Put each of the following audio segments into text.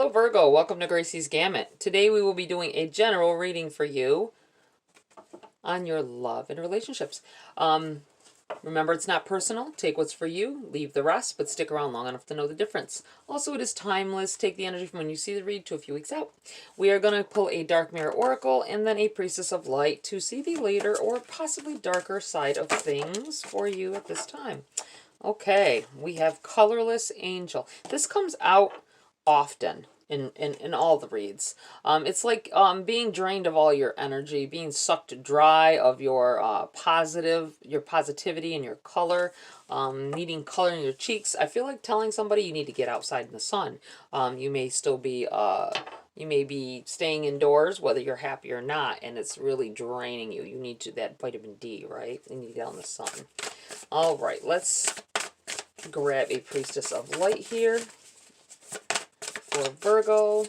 Hello Virgo, welcome to Gracie's Gamut. Today we will be doing a general reading for you on your love and relationships. Remember, it's not personal. Take what's for you, leave the rest, but stick around long enough to know the difference. Also, it is timeless. Take the energy from when you see the read to a few weeks out. We are going to pull a Dark Mirror Oracle and then a Priestess of Light to see the later or possibly darker side of things for you at this time. Okay, we have Colorless Angel. This comes out often in all the reads. It's like being drained of all your energy, being sucked dry of your positivity and your color, needing color in your cheeks. I feel like telling somebody you need to get outside in the sun. You may still be you may be staying indoors, whether you're happy or not, and it's really draining you. You need that vitamin D, right? You need to get out in the sun. All right, let's grab a Priestess of Light here for Virgo.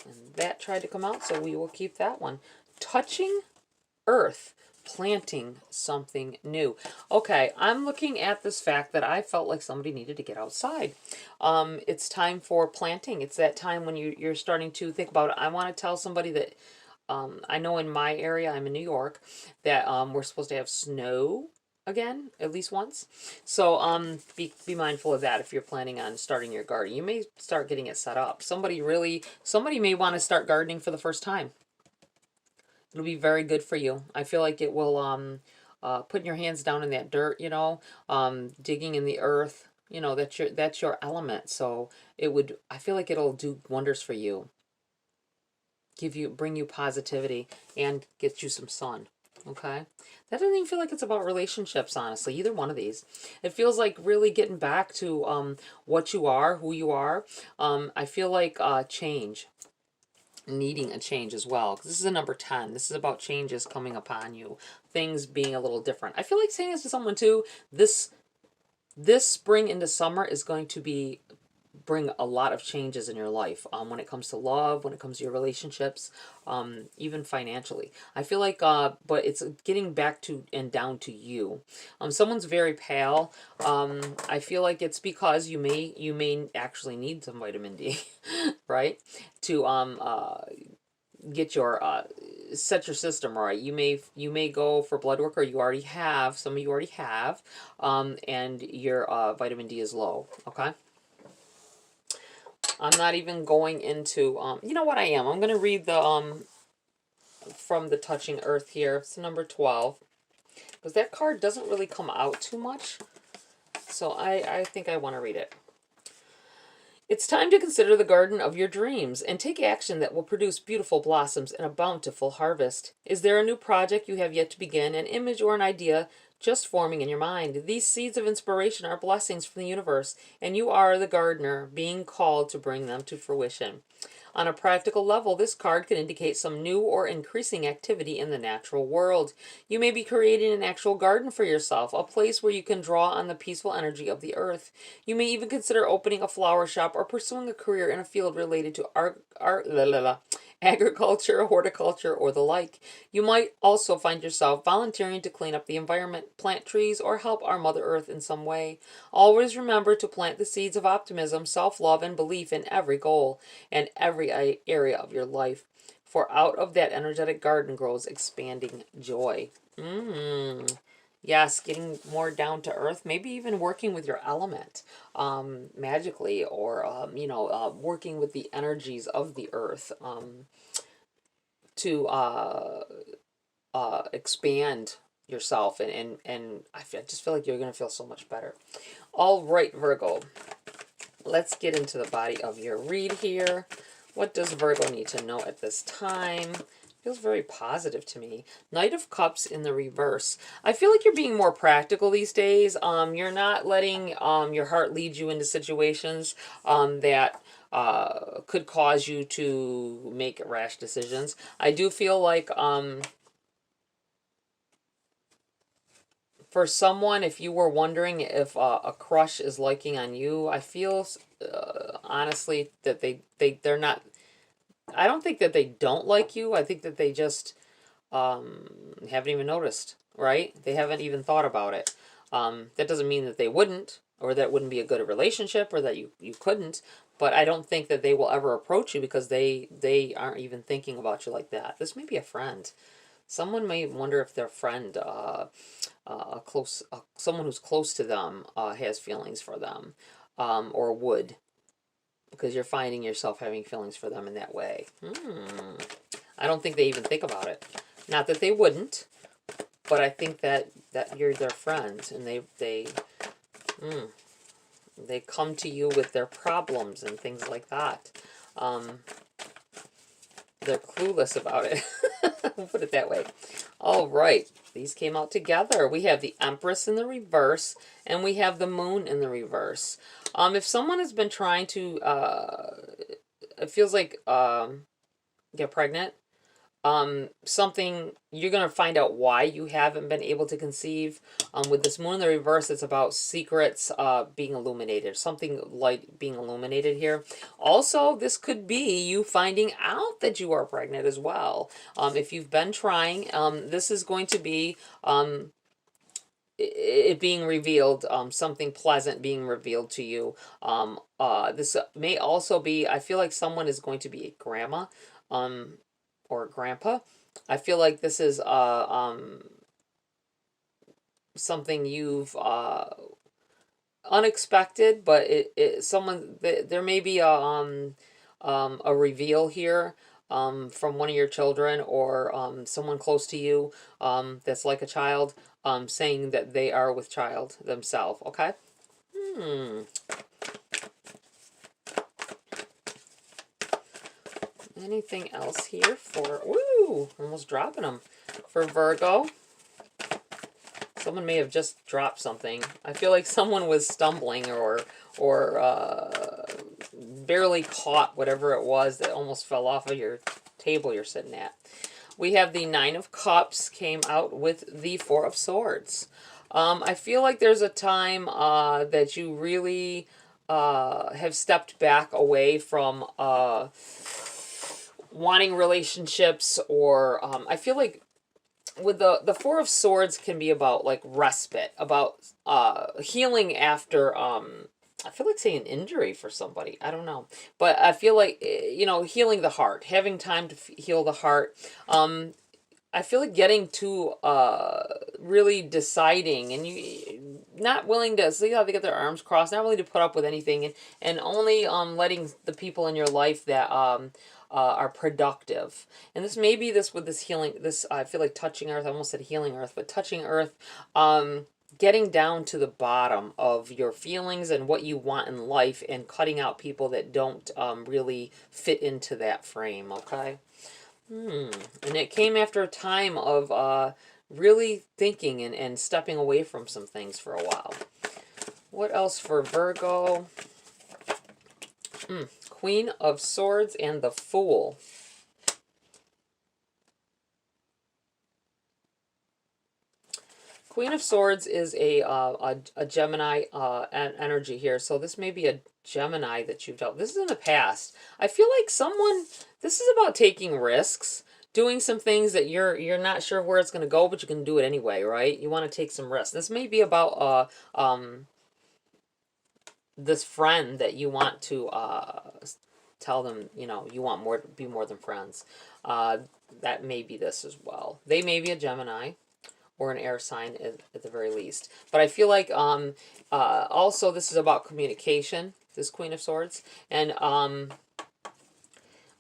And that tried to come out, so we will keep that one. Touching Earth, planting something new. Okay, I'm looking at this fact that I felt like somebody needed to get outside. It's time for planting. It's that time when you're starting to think about it. I want to tell somebody that I know in my area, I'm in New York, that we're supposed to have snow again, at least once. So be mindful of that if you're planning on starting your garden. You may start getting it set up. Somebody may want to start gardening for the first time. It'll be very good for you. I feel like it will putting your hands down in that dirt, you know, digging in the earth, you know, that's your element. So I feel like it'll do wonders for you. Bring you positivity and get you some sun. Okay, that doesn't even feel like it's about relationships, honestly, either one of these. It feels like really getting back to what you are, who you are. I feel like change, needing a change as well, because this is a number 10. This is about changes coming upon you, things being a little different. I feel like saying this to someone too, this spring into summer is going to bring a lot of changes in your life when it comes to love, when it comes to your relationships, even financially. I feel like, but it's getting back to and down to you. Someone's very pale. I feel like it's because you may actually need some vitamin D, right? To get your set your system right. You may go for blood work, or you already have. Some of you already have, and your vitamin D is low. Okay. I'm not even going into, you know what I am? I'm going to read the, from the Touching Earth here. It's number 12. Because that card doesn't really come out too much. So I think I want to read it. It's time to consider the garden of your dreams and take action that will produce beautiful blossoms and a bountiful harvest. Is there a new project you have yet to begin, an image or an idea just forming in your mind? These seeds of inspiration are blessings from the universe, and you are the gardener being called to bring them to fruition. On a practical level, this card can indicate some new or increasing activity in the natural world. You may be creating an actual garden for yourself, a place where you can draw on the peaceful energy of the earth. You may even consider opening a flower shop or pursuing a career in a field related to agriculture, horticulture, or the like. You might also find yourself volunteering to clean up the environment, plant trees, or help our Mother Earth in some way. Always remember to plant the seeds of optimism, self-love, and belief in every goal and every area of your life. For out of that energetic garden grows expanding joy. Yes, getting more down to earth, maybe even working with your element magically, or, working with the energies of the earth to expand yourself. And I just feel like you're going to feel so much better. All right, Virgo, let's get into the body of your read here. What does Virgo need to know at this time? Feels very positive to me. Knight of Cups in the reverse. I feel like you're being more practical these days. You're not letting your heart lead you into situations that could cause you to make rash decisions. I do feel like for someone, if you were wondering if a crush is liking on you, I feel honestly that they're not. I don't think that they don't like you. I think that they just haven't even noticed, right? They haven't even thought about it. That doesn't mean that they wouldn't, or that wouldn't be a good relationship, or that you couldn't. But I don't think that they will ever approach you because they aren't even thinking about you like that. This may be a friend. Someone may wonder if their friend, someone who's close to them, has feelings for them, or would, because you're finding yourself having feelings for them in that way. I don't think they even think about it. Not that they wouldn't, but I think that you're their friend, and they come to you with their problems and things like that. They're clueless about it. We'll put it that way. All right. These came out together. We have the Empress in the reverse, and we have the Moon in the reverse. If someone has been trying to, it feels like, get pregnant, something, you're going to find out why you haven't been able to conceive. With this Moon in the reverse, it's about secrets being illuminated, something light being illuminated here. Also, this could be you finding out that you are pregnant as well. If you've been trying, this is going to be it being revealed, something pleasant being revealed to you. This may also be, I feel like someone is going to be a grandma, or grandpa. I feel like this is something you've unexpected, but there may be a reveal here from one of your children, or someone close to you, that's like a child, saying that they are with child themselves. Okay. Anything else here for, woo, almost dropping them, for Virgo? Someone may have just dropped something. I feel like someone was stumbling, or barely caught whatever it was that almost fell off of your table you're sitting at. We have the Nine of Cups came out with the Four of Swords. I feel like there's a time that you really have stepped back away from wanting relationships, or I feel like with the Four of Swords can be about like respite, about healing after I feel like saying injury for somebody. I don't know. But I feel like, healing the heart, having time to heal the heart. I feel like getting to really deciding, and you not willing to, see how they get their arms crossed, not willing to put up with anything, and only letting the people in your life that are productive. And this may be this with this healing, this, I feel like touching earth, I almost said healing earth, but touching earth, getting down to the bottom of your feelings and what you want in life, and cutting out people that don't really fit into that frame, okay? And it came after a time of really thinking and stepping away from some things for a while. What else for Virgo? Queen of Swords and the Fool. Queen of Swords is a Gemini energy here. So this may be a Gemini that you've dealt. This is in the past. I feel like this is about taking risks, doing some things that you're not sure where it's going to go, but you can do it anyway, right? You want to take some risks. This may be about this friend that you want to tell them, you want more, be more than friends. That may be this as well. They may be a Gemini or an air sign at the very least. But I feel like also this is about communication, this Queen of Swords. And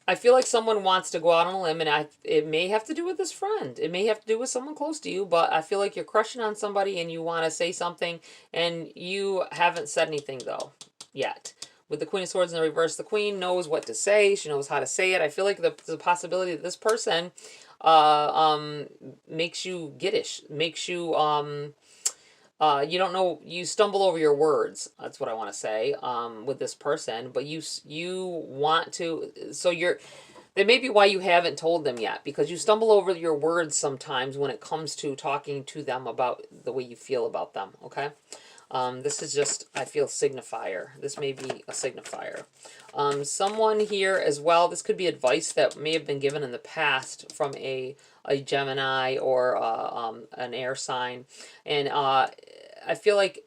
I feel like someone wants to go out on a limb, and it may have to do with this friend. It may have to do with someone close to you, but I feel like you're crushing on somebody and you want to say something, and you haven't said anything, though, yet. With the Queen of Swords in the reverse, the Queen knows what to say. She knows how to say it. I feel like there's a possibility that this person makes you giddish, makes you you don't know, you stumble over your words. That's what I want to say with this person. But you want to, so that may be why you haven't told them yet, because you stumble over your words sometimes when it comes to talking to them about the way you feel about them, okay? This is just, I feel, signifier. This may be a signifier. Someone here as well, this could be advice that may have been given in the past from a Gemini or an air sign. And I feel like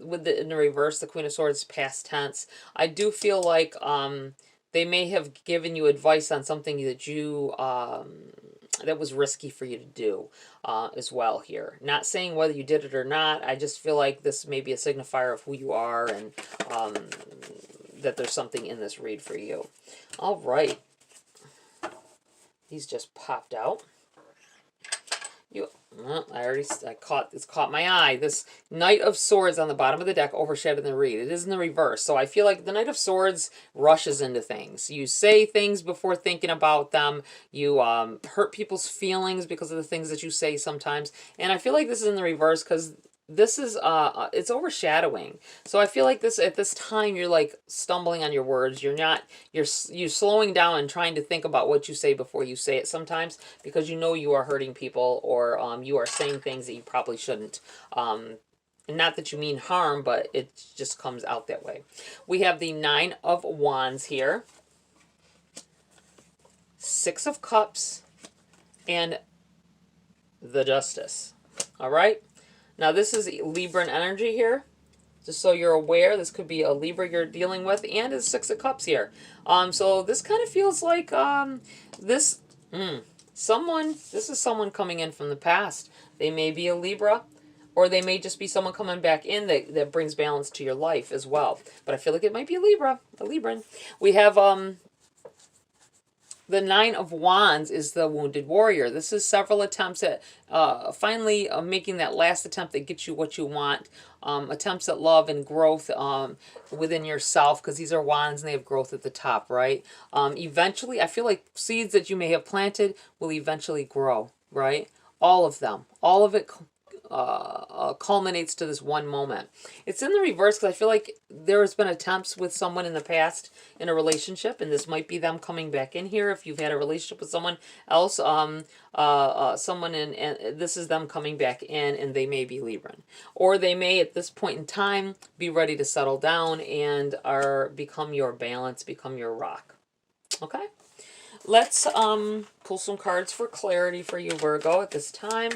with in the reverse, the Queen of Swords, past tense, I do feel like they may have given you advice on something that you that was risky for you to do as well here. Not saying whether you did it or not. I just feel like this may be a signifier of who you are, and that there's something in this read for you. All right. These just popped out. It's caught my eye. This Knight of Swords on the bottom of the deck overshadowed the read. It is in the reverse. So I feel like the Knight of Swords rushes into things. You say things before thinking about them. You hurt people's feelings because of the things that you say sometimes. And I feel like this is in the reverse because this is it's overshadowing. So I feel like this at this time you're like stumbling on your words. You're slowing down and trying to think about what you say before you say it sometimes, because you know you are hurting people, or you are saying things that you probably shouldn't. Not that you mean harm, but it just comes out that way. We have the Nine of Wands here, Six of Cups, and the Justice. All right. Now, this is Libran energy here. Just so you're aware, this could be a Libra you're dealing with, and it's Six of Cups here. So this kind of feels like this is someone coming in from the past. They may be a Libra, or they may just be someone coming back in that brings balance to your life as well. But I feel like it might be a Libran. We have the Nine of Wands is the Wounded Warrior. This is several attempts at finally making that last attempt that gets you what you want. Attempts at love and growth within yourself, because these are wands and they have growth at the top, right? Eventually, I feel like seeds that you may have planted will eventually grow, right? All of them. All of it culminates to this one moment. It's in the reverse because I feel like there has been attempts with someone in the past in a relationship, and this might be them coming back in here. If you've had a relationship with someone else, someone and this is them coming back in, and they may be Libran, or they may at this point in time be ready to settle down and become your balance, become your rock. Okay. Let's pull some cards for clarity for you, Virgo, at this time.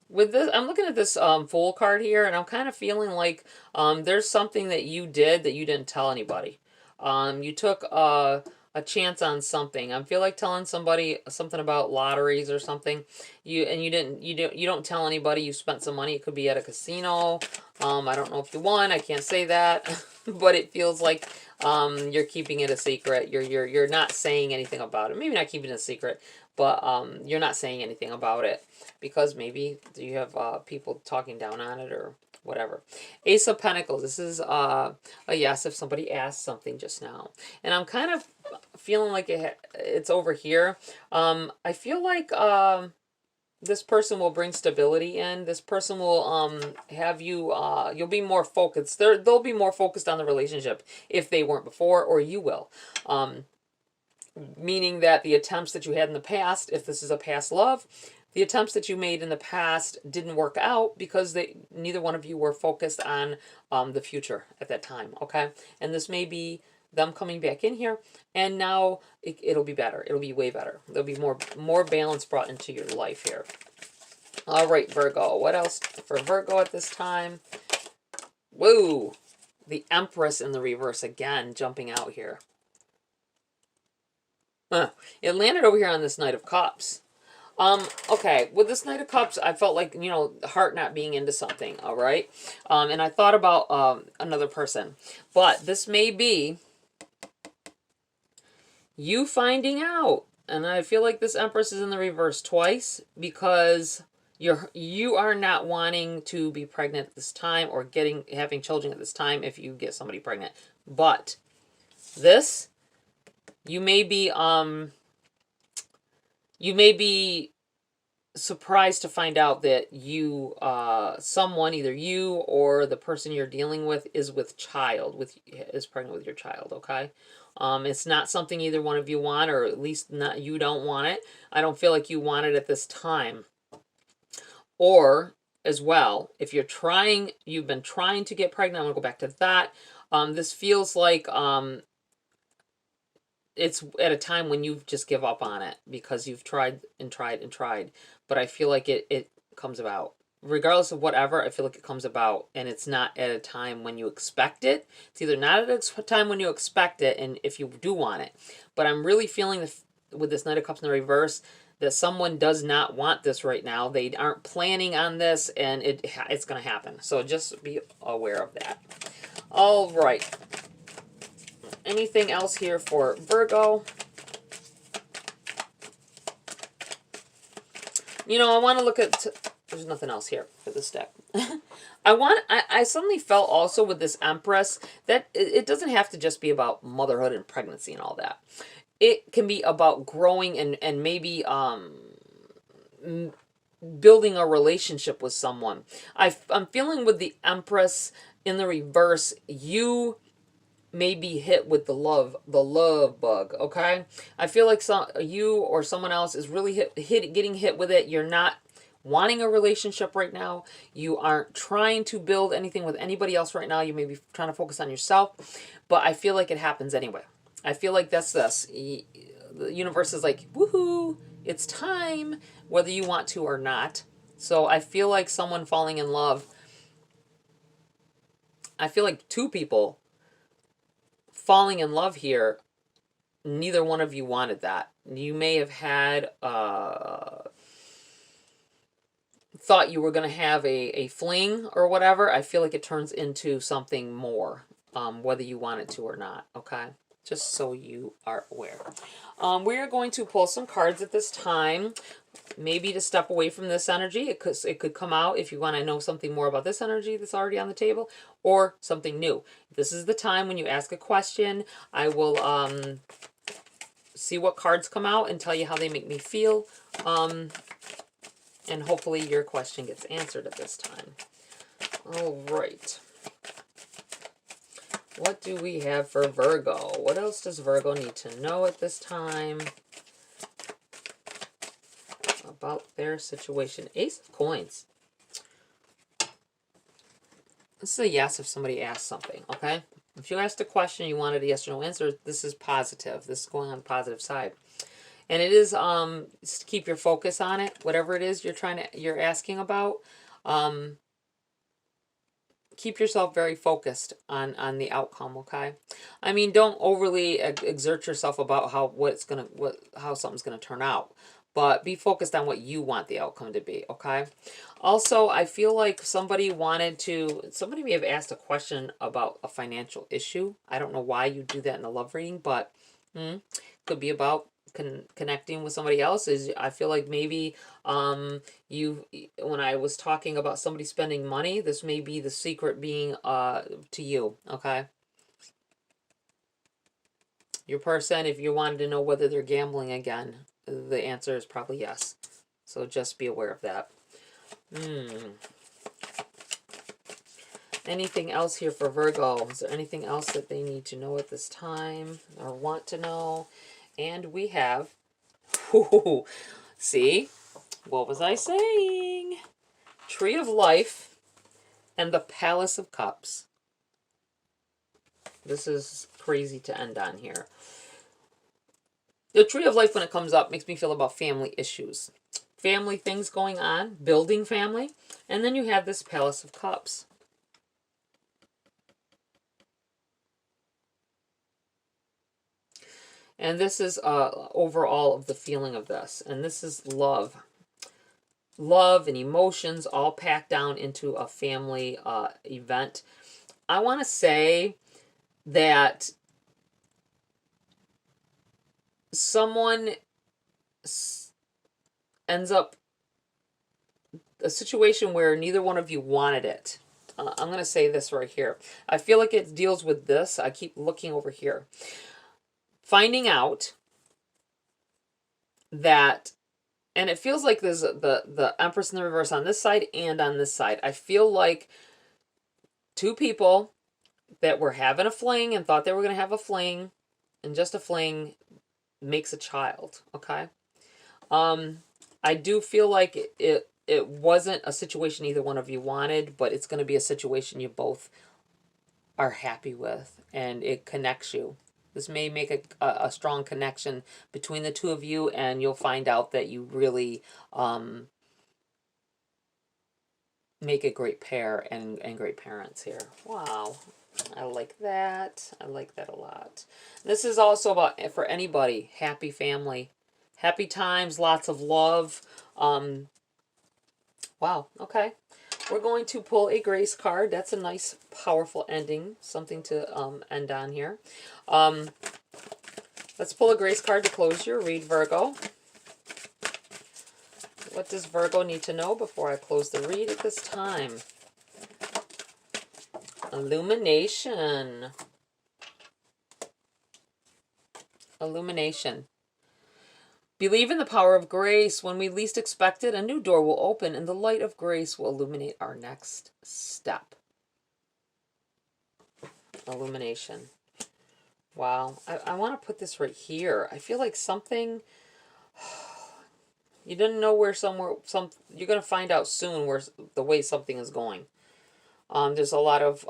With this, I'm looking at this Fool card here, and I'm kind of feeling like there's something that you did that you didn't tell anybody. You took a chance on something. I feel like telling somebody something about lotteries or something. You don't tell anybody you spent some money. It could be at a casino. I don't know if you won. I can't say that, but it feels like you're keeping it a secret. You're not saying anything about it. Maybe not keeping it a secret, but you're not saying anything about it because maybe you have people talking down on it or whatever. Ace of Pentacles. This is a yes if somebody asked something just now. And I'm kind of feeling like it's over here. I feel like this person will bring stability in. This person will have you, you'll be more focused. They'll be more focused on the relationship if they weren't before, or you will. Meaning that the attempts that you had in the past, if this is a past love, the attempts that you made in the past didn't work out because neither one of you were focused on the future at that time, okay? And this may be them coming back in here, and now it'll be better. It'll be way better. There'll be more balance brought into your life here. All right, Virgo. What else for Virgo at this time? Whoa! The Empress in the reverse again, jumping out here. It landed over here on this Knight of Cups. Okay, with this Knight of Cups, I felt like, heart not being into something, all right? And I thought about another person. But this may be you finding out. And I feel like this Empress is in the reverse twice because you are not wanting to be pregnant at this time or having children at this time if you get somebody pregnant. But this, you may be surprised to find out that someone, either you or the person you're dealing with, is is pregnant with your child, okay? It's not something either one of you want, or at least not you don't want it. I don't feel like you want it at this time. Or, as well, if you've been trying to get pregnant, I'm going to go back to that. This feels like it's at a time when you've just give up on it because you've tried and tried and tried. But I feel like it comes about. Regardless of whatever, I feel like it comes about, and it's not at a time when you expect it. It's either not at a time when you expect it, and if you do want it. But I'm really feeling with this Knight of Cups in the reverse that someone does not want this right now. They aren't planning on this, and it's going to happen. So just be aware of that. All right. Anything else here for Virgo? You know, I want to look at... There's nothing else here for this deck. I suddenly felt also with this Empress that it doesn't have to just be about motherhood and pregnancy and all that. It can be about growing and maybe building a relationship with someone. I'm feeling with the Empress in the reverse, you may be hit with the love bug, okay? I feel like you or someone else is really getting hit with it. You're not wanting a relationship right now. You aren't trying to build anything with anybody else right now. You may be trying to focus on yourself, but I feel like it happens anyway. I feel like that's this. The universe is like, woohoo, it's time, whether you want to or not. So I feel like someone falling in love, I feel like two people falling in love here, neither one of you wanted that. You may have had thought you were going to have a fling or whatever. I feel like it turns into something more, whether you want it to or not, okay? Just so you are aware. We are going to pull some cards at this time, maybe to step away from this energy. It could come out if you want to know something more about this energy that's already on the table, or something new. This is the time when you ask a question. I will see what cards come out and tell you how they make me feel. And hopefully your question gets answered at this time. All right. What do we have for Virgo? What else does Virgo need to know at this time about their situation? Ace of Coins. This is a yes if somebody asks something, okay? If you asked a question, you wanted a yes or no answer, this is positive. This is going on the positive side. And it is to keep your focus on it, whatever it is you're asking about. Keep yourself very focused on the outcome, okay? I mean, don't overly exert yourself about how something's gonna turn out, but be focused on what you want the outcome to be, okay? Also, I feel like somebody may have asked a question about a financial issue. I don't know why you do that in a love reading, but could be about connecting with somebody else. I feel like maybe when I was talking about somebody spending money, this may be the secret being to you, okay? Your person, if you wanted to know whether they're gambling again, the answer is probably yes. So just be aware of that. Anything else here for Virgo? Is there anything else that they need to know at this time or want to know? And we have, see, what was I saying? Tree of Life and the Palace of Cups. This is crazy to end on here. The Tree of Life, when it comes up, makes me feel about family issues. Family things going on, building family. And then you have this Palace of Cups. And this is overall of the feeling of this. And this is love. Love and emotions all packed down into a family event. I want to say that someone ends up a situation where neither one of you wanted it. I'm going to say this right here. I feel like it deals with this. I keep looking over here. Finding out that, and it feels like there's the Empress in the reverse on this side and on this side. I feel like two people that were having a fling and thought they were going to have a fling, and just a fling makes a child, okay? I do feel like it wasn't a situation either one of you wanted, but it's going to be a situation you both are happy with, and it connects you. This may make a strong connection between the two of you, and you'll find out that you really make a great pair and great parents here. Wow. I like that. I like that a lot. This is also about, for anybody, happy family. Happy times, lots of love. Wow, okay. We're going to pull a Grace card. That's a nice, powerful ending. Something to end on here. Let's pull a Grace card to close your read, Virgo. What does Virgo need to know before I close the read at this time? Illumination. Illumination. Believe in the power of grace. When we least expect it, a new door will open, and the light of grace will illuminate our next step. Illumination. Wow. I want to put this right here. I feel like something... You didn't know where you're going to find out soon where the way something is going. There's a lot of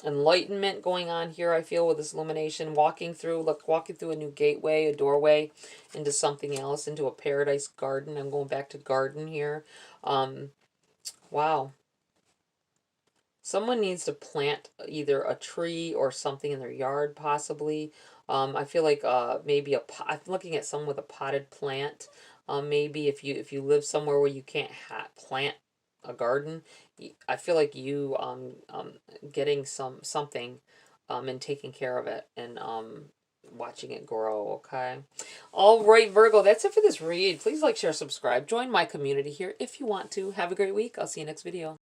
enlightenment going on here, I feel, with this illumination. Walking through a new gateway, a doorway into something else, into a paradise garden. I'm going back to garden here. Wow. Someone needs to plant either a tree or something in their yard, possibly. I feel like maybe I'm looking at someone with a potted plant. Maybe if you live somewhere where you can't plant a garden, I feel like you getting something and taking care of it and watching it grow. Okay. All right, Virgo, that's it for this read. Please like, share, subscribe. Join my community here if you want to. Have a great week. I'll see you next video.